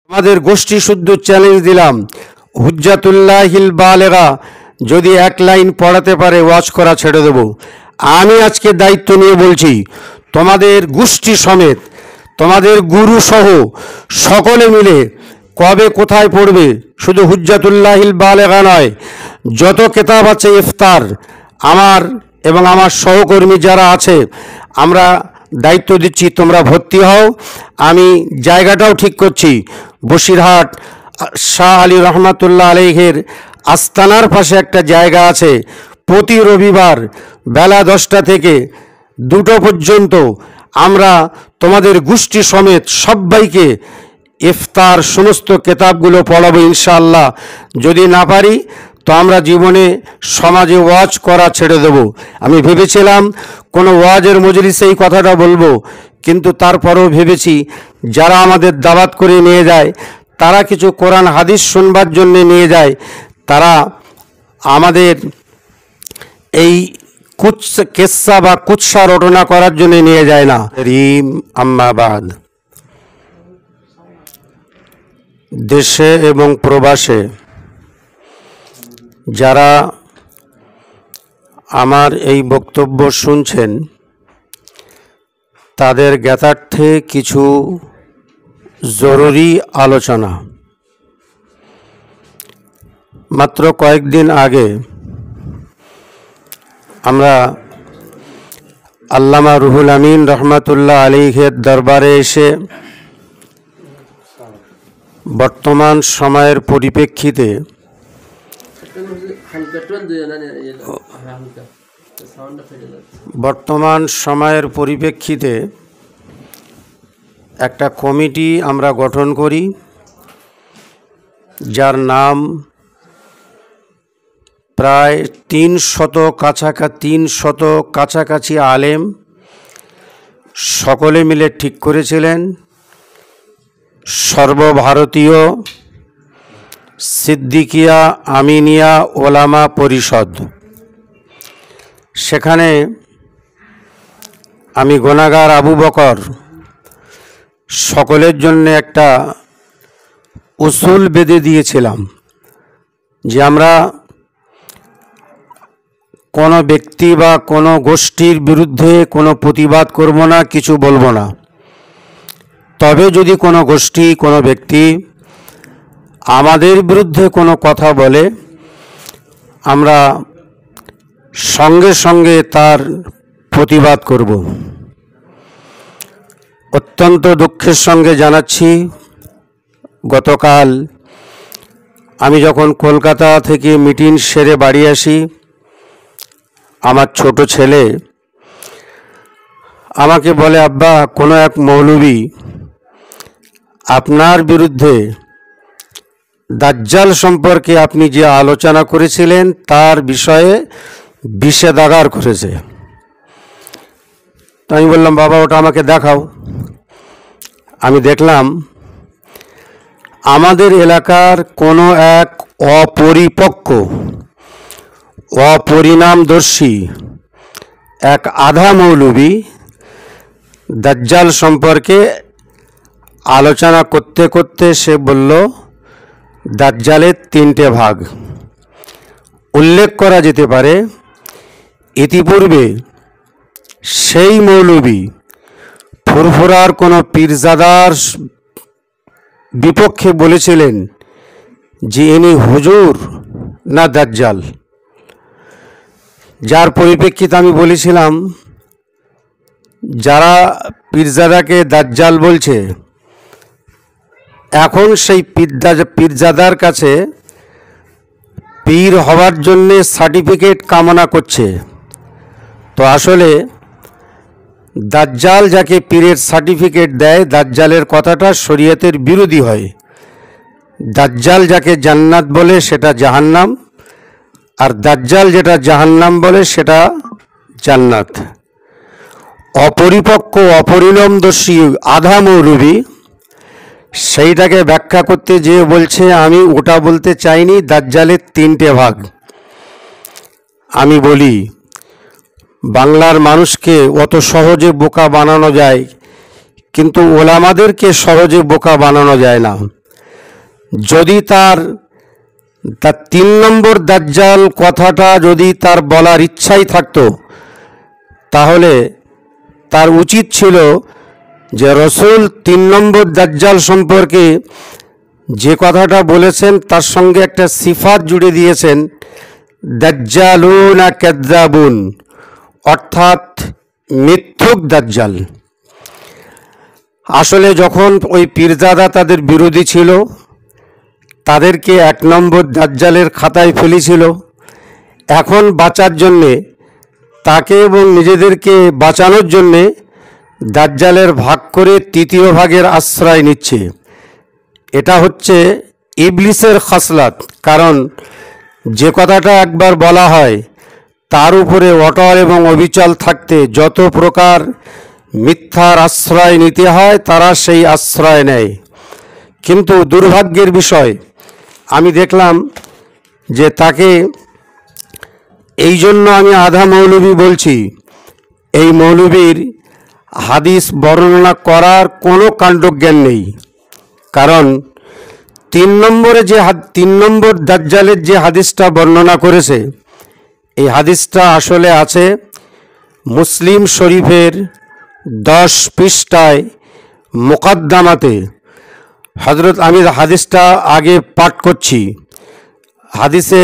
আমাদের গোষ্ঠী শুদ্ধ চ্যালেঞ্জ দিলাম, হুজ্জাতুল্লাহিল বালেগা যদি এক লাইন পড়াতে পারে ওয়াজ করা ছেড়ে দেব। আমি আজকে দায়িত্ব নিয়ে বলছি, তোমাদের গোষ্ঠী সমেত, তোমাদের গুরু সহ সকলে মিলে কবে কোথায় পড়বে, শুধু হুজ্জাতুল্লাহিল বালেগা নয়, যত কিতাব আছে ইফতার, আমার এবং আমার সহকর্মী যারা আছে আমরা দায়িত্ব দিচ্ছি, তোমরা ভর্তি হও। আমি জায়গাটাও ঠিক করছি, বসিরহাট শাহ আলী রহমাতুল্লাহ আলাইহের আস্তানার পাশে একটা জায়গা আছে। প্রতি রবিবার বেলা 10টা থেকে 2টো পর্যন্ত আমরা তোমাদের গোষ্ঠী সমেত সবাইকে ইফতার সমস্ত কিতাবগুলো পড়াবো ইনশাআল্লাহ। যদি না পারি তো আমরা জীবনে সমাজে ওয়াজ করা ছেড়ে দেব। আমি ভেবেছিলাম কোনো ওয়াজের মজলিসে এই কথাটা বলবো, কিন্তু তারপরেও ভেবেছি যারা আমাদের দাওয়াত করে নিয়ে যায়, তারা কিছু কোরআন হাদিস শুনবার জন্য নিয়ে যায়, তারা আমাদের এই কেসা বা কুৎসা রটনা করার জন্য নিয়ে যায় না। রিম আম্মাবাদ, দেশে এবং প্রবাসে যারা আমার এই বক্তব্য শুনছেন, তাদের জ্ঞাতার্থে কিছু জরুরি আলোচনা। মাত্র কয়েকদিন আগে আমরা আল্লামা রুহুল আমিন রহমাতুল্লাহ আলাইহির দরবারে এসে বর্তমান সময়ের পরিপ্রেক্ষিতে একটা কমিটি আমরা গঠন করি, যার নাম প্রায় 300 কাছাকাছি আলেম সকলে মিলে ঠিক করেছিলেন সর্বভারতীয় সিদ্দিকিয়া আমিনিয়া ওলামা পরিষদ। সেখানে আমি গুনাহগার আবু বকর সকলের জন্য একটা উসুল বেঁধে দিয়েছিলাম যে আমরা কোনো ব্যক্তি বা কোনো গোষ্ঠীর বিরুদ্ধে কোনো প্রতিবাদ করব না, কিছু বলবো না। তবে যদি কোনো গোষ্ঠী, কোনো ব্যক্তি আমাদের বিরুদ্ধে কোনো কথা বলে, আমরা সঙ্গে সঙ্গে তার প্রতিবাদ করব। অত্যন্ত দুঃখের সঙ্গে জানাচ্ছি, গতকাল আমি যখন কলকাতা থেকে মিটিং সেরে বাড়ি আসি, আমার ছোট ছেলে আমাকে বলে, আব্বা, কোনো এক মৌলবী আপনার বিরুদ্ধে দাজ্জাল সম্পর্কে আপনি যে আলোচনা করেছিলেন তার বিষয়ে বিষেধাগার করেছে। তো আমি বললাম, বাবা, ওটা আমাকে দেখাও। আমি দেখলাম আমাদের এলাকার কোনো এক অপরিপক্ক, অপরিণামদর্শী এক আধা মৌলবী দাজ্জাল সম্পর্কে আলোচনা করতে করতে সে বলল, দাজ্জালের 3টে ভাগ। উল্লেখ করা যেতে পারে ইতিপূর্বে সেই মৌলবী ফুরফুরার কোনো পীরজাদার বিপক্ষে বলেছিলেন যে ইনি হুজুর না দাজ্জাল, যার পরিপ্রেক্ষিতে আমি বলেছিলাম যারা পীরজাদাকে দাজ্জাল বলছে, এখন সেই পীরজাদার কাছে পীর হওয়ার জন্যে সার্টিফিকেট কামনা করছে। তো আসলে দাজ্জাল যাকে পীরের সার্টিফিকেট দেয়, দাজ্জালের কথাটা শরীয়তের বিরোধী হয়। দাজ্জাল যাকে জান্নাত বলে সেটা জাহান্নাম, আর দাজ্জাল যেটা জাহান্নাম বলে সেটা জান্নাত। অপরিপক্ক, অপরিণামদর্শী আধা মৌলবী সেইটাকে ব্যাখ্যা করতে যেয়ে বলছে, আমি ওটা বলতে চাইনি, দাজ্জালের 3টে ভাগ। আমি বলি, বাংলার মানুষকে অত সহজে বোকা বানানো যায়, কিন্তু ওলামাদেরকে সহজে বোকা বানানো যায় না। যদি তার 3 নম্বর দাজ্জাল কথাটা যদি তার বলার ইচ্ছাই থাকতো, তাহলে তার উচিত ছিল যে রাসূল 3 নম্বর দাজ্জাল সম্পর্কে যে কথাটা বলেছেন তার সঙ্গে একটা সিফাত জুড়ে দিয়েছেন, দাজ্জালুনা কাযযাবুন, অর্থাৎ মিথ্যুক দাজ্জাল। আসলে যখন ওই পীরজাদা তাদের বিরোধী ছিল, তাদেরকে 1 নম্বর দাজ্জালের খাতায় ফেলেছিল। এখন বাঁচার জন্যে, তাকে এবং নিজেদেরকে বাঁচানোর জন্যে দাজ্জালের ভাগ করে 3য় ভাগের আশ্রয় নিচ্ছে। এটা হচ্ছে ইবলিসের খাসলাত। কারণ যে কথাটা একবার বলা হয় তার উপরে অটল এবং অবিচল থাকতে যত প্রকার মিথ্যার আশ্রয় নিতে হয় তারা সেই আশ্রয় নেয়। কিন্তু দুর্ভাগ্যের বিষয়, আমি দেখলাম যে তাকে, এই জন্য আমি আধা মৌলবী বলছি, এই মৌলবীর হাদিস বর্ণনা করার কোনো কাণ্ডজ্ঞান নেই। কারণ 3 নম্বর দাজ্জালের যে হাদিসটা বর্ণনা করেছে, এই হাদিসটা আসলে আছে মুসলিম শরীফের 10 পৃষ্ঠায় মুকদ্দমাতে। আমি হাদিসটা আগে পাঠ করছি। হাদিসে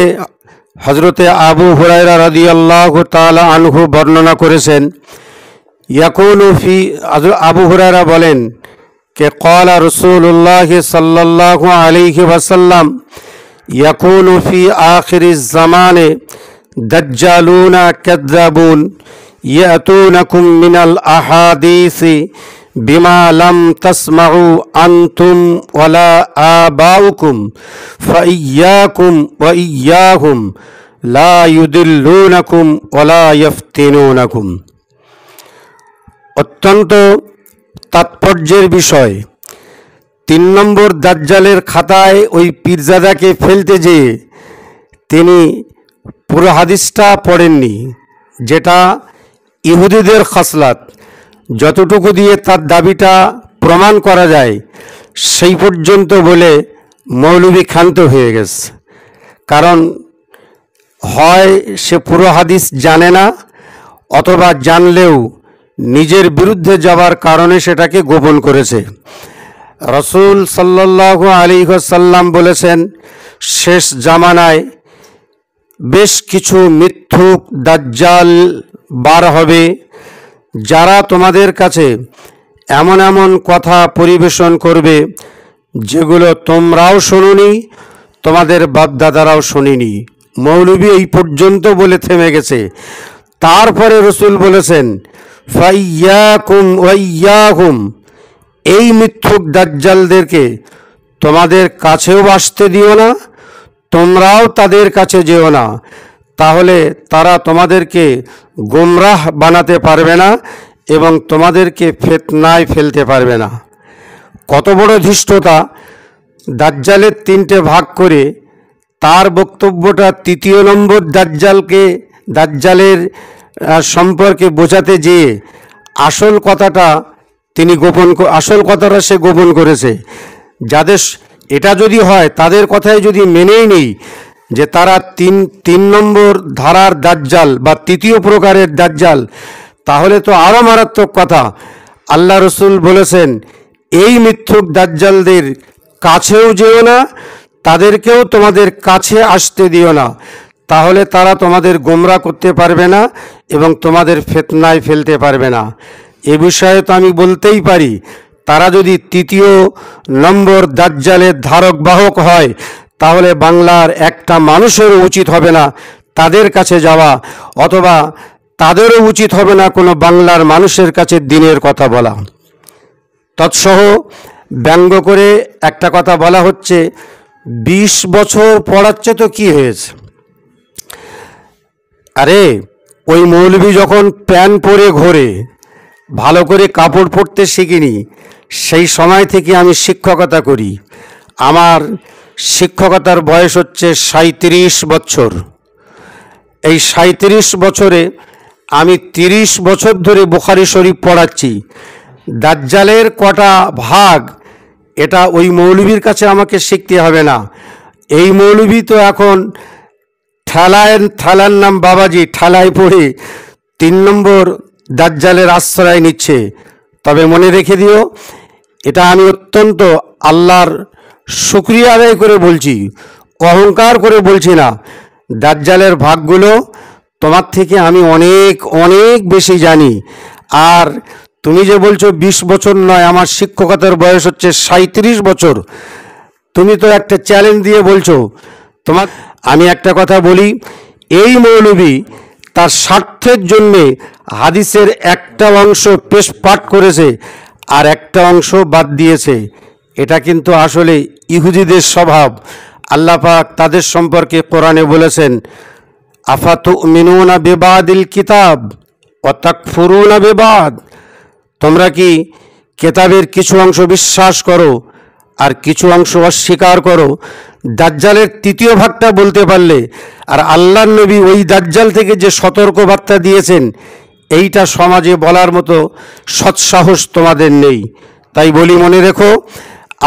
হযরতে আবু হুরায়রা রাদিয়াল্লাহু তাআলা আনহু বর্ণনা করেছেন, ইয়াকুনু ফি, আবু হুরায়রা বলেন কে ক্বালা রাসূলুল্লাহ সাল্লাল্লাহু আলাইহি ওয়াসাল্লাম, ইয়াকুনু ফি আখিরিজ জামানে দাজ্জালুনা কাযযাবুন ইয়াতুনাকুম মিনাল আহাদিসি বিমা লাম তাসমাউ আনতুম ওয়ালা আবাউকুম ফাইয়াকুম ওয়া ইয়্যাহুম লা ইউদিল্লুনাকুম ওয়ালা ইফতিনুনাকুম। অত্যন্ত তাৎপর্যের বিষয়, 3 নম্বর দাজ্জালের খাতায় ওই পীরজাদাকে ফেলতে যেয়ে তিনি পুরো হাদিসটা পড়েননি, যেটা ইহুদিদের খাসলাত। যতটুকু দিয়ে তার দাবিটা প্রমাণ করা যায় সেই পর্যন্ত বলে মৌলবী ক্ষান্ত হয়ে গেছে। কারণ হয় সে পুরো হাদিস জানে না, অথবা জানলেও নিজের বিরুদ্ধে যাওয়ার কারণে সেটাকে গোপন করেছে। রাসূল সাল্লাল্লাহু আলাইহি ওয়াসাল্লাম বলেছেন, শেষ জামানায় বেশ কিছু মিথ্যুক দাজ্জাল বার হবে, যারা তোমাদের কাছে এমন এমন কথা পরিবেশন করবে যেগুলো তোমরাও শোনোনি, তোমাদের বাপদাদারাও শোনেনি। মৌলবী এই পর্যন্ত বলে থেমে গেছে। তারপরে রাসূল বলেছেন, ফাইয়াকুম ওয়া ইয়্যাহুম, এই মিথ্যুক দাজ্জালদেরকে তোমাদের কাছেও আসতে দিও না, তোমরাও তাদের কাছে যেও না, তাহলে তারা তোমাদেরকে গোমরাহ বানাতে পারবে না এবং তোমাদেরকে ফিতনায় ফেলতে পারবে না। কত বড় ধৃষ্টতা! দাজ্জালের 3টে ভাগ করে তার বক্তব্যটা 3য় নম্বর দাজ্জালের সম্পর্কে বোঝাতে যেয়ে আসল কথাটা সে গোপন করেছে। যাদের এটা যদি হয়, তাদের কথাই যদি মেনেই নেই যে তারা 3 নম্বর ধারার দাজ্জাল বা 3য় প্রকারের দাজ্জাল, তাহলে তো আরও মারাত্মক কথা। আল্লাহ রসুল বলেছেন, এই মিথ্যুক দাজ্জালদের কাছেও যেও না, তাদেরকেও তোমাদের কাছে আসতে দিও না, তাহলে তারা তোমাদের গোমরা করতে পারবে না এবং তোমাদের ফিতনায় ফেলতে পারবে না। এ বিষয়ে তো আমি বলতেই পারি, তারা যদি 3য় নম্বর দাজ্জালের ধারক বাহক হয়, তাহলে বাংলার একটা মানুষেরও উচিত হবে না তাদের কাছে যাওয়া, অথবা তাদেরও উচিত হবে না কোনো বাংলার মানুষের কাছে দ্বীনের কথা বলা। তৎসহ ব্যঙ্গ করে একটা কথা বলা হচ্ছে, 20 বছর পড়াচ্ছে তো কি হয়েছে? আরে ওই মৌলবী যখন প্যান্ট পরে ঘোরে, ভালো করে কাপড় পরতে শিখিনি, সেই সময় থেকে আমি শিক্ষকতা করি। আমার শিক্ষকতার বয়স হচ্ছে 37 বছর। এই 37 বছরে আমি 30 বছর ধরে বুখারী শরীফ পড়াচ্ছি। দাজ্জালের কটা ভাগ এটা ওই মৌলবীর কাছে আমাকে শিখতে হবে না। এই মৌলবী তো এখন ঠেলার নাম বাবাজি, ঠেলায় পড়ে 3 নম্বর দাজ্জালের আশ্রয় নিচ্ছে। তবে মনে রেখে দিও, এটা আমি অত্যন্ত আল্লাহর শুকরিয়া আদায় করে বলছি, অহংকার করে বলছি না। দাজ্জালের ভাগগুলো তোমার থেকে আমি অনেক অনেক বেশি জানি। আর তুমি যে বলছো 20 বছর নয়, আমার শিক্ষকতার বয়স হচ্ছে 37 বছর। তুমি তো একটা চ্যালেঞ্জ দিয়ে বলছো তোমার। আমি একটা কথা বলি, এই মৌলবী তার স্বার্থের জন্যে হাদিসের একটা অংশ পেশ পাঠ করেছে আর একটা অংশ বাদ দিয়েছে। এটা কিন্তু আসলে ইহুদিদের স্বভাব। আল্লাহ পাক তাদের সম্পর্কে কোরআনে বলেছেন, আফাতুমিনুনা বিবাদিল কিতাব ওয়া তাকফুরুনা বিবাদ। তোমরা কি কেতাবের কিছু অংশ বিশ্বাস করো আর কিছু অংশ অস্বীকার করো? দাজ্জালের 3য় ভাগটা বলতে পারলে, আর আল্লাহর নবী ওই দাজ্জাল থেকে যে সতর্কবার্তা দিয়েছেন, এইটা সমাজে বলার মতো সৎসাহস তোমাদের নেই। তাই বলি, মনে রেখো,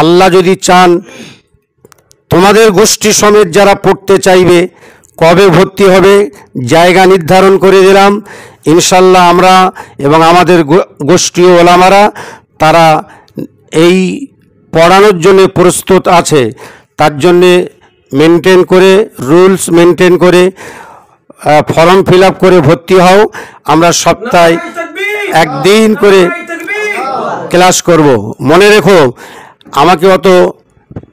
আল্লাহ যদি চান তোমাদের গোষ্ঠী সমেত যারা পড়তে চাইবে, কবে ভর্তি হবে জায়গা নির্ধারণ করে দিলাম। ইনশাল্লাহ আমরা এবং আমাদের গোষ্ঠীয় ওলামারা তারা এই পড়ানোর জন্য প্রস্তুত আছে। তার জন্যে মেনটেন করে, রুলস মেনটেন করে ফর্ম ফিল আপ করে ভর্তি হও। আমরা সপ্তাহে 1 দিন করে ক্লাস করব। মনে রেখো, আমাকে অত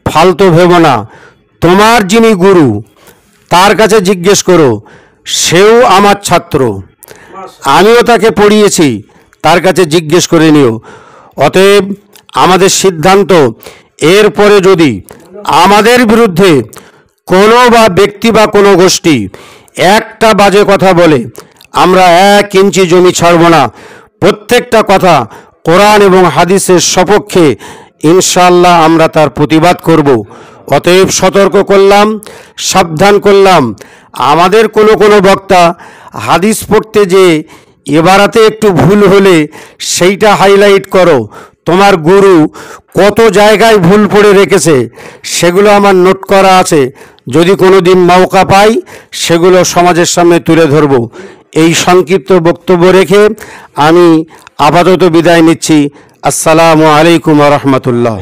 ফালতু ভেবো না। তোমার যিনি গুরু তার কাছে জিজ্ঞেস করো, সেও আমার ছাত্র, আমিও তাকে পড়িয়েছি, তার কাছে জিজ্ঞেস করে নিও। অতএব আমাদের সিদ্ধান্ত, এরপরে যদি আমাদের বিরুদ্ধে কোনো বা ব্যক্তি বা কোনো গোষ্ঠী একটা বাজে কথা বলে, আমরা 1 ইঞ্চি জমি ছাড়ব না। প্রত্যেকটা কথা কোরআন এবং হাদিসের সপক্ষে ইনশাআল্লাহ আমরা তার প্রতিবাদ করব। অতএব সতর্ক করলাম, সাবধান করলাম। আমাদের কোনো বক্তা হাদিস পড়তে যে এবারাতে একটু ভুল হলে সেইটা হাইলাইট করো। তোমার গুরু কত জায়গায় ভুল পড়ে রেখেছে সেগুলো আমার নোট করা আছে। যদি কোনো দিন মৌকা পাই সেগুলো সমাজের সামনে তুলে ধরব। এই সংক্ষিপ্ত বক্তব্য রেখে আমি আপাতত বিদায় নিচ্ছি। আসসালামু আলাইকুম ওয়া রাহমাতুল্লাহ।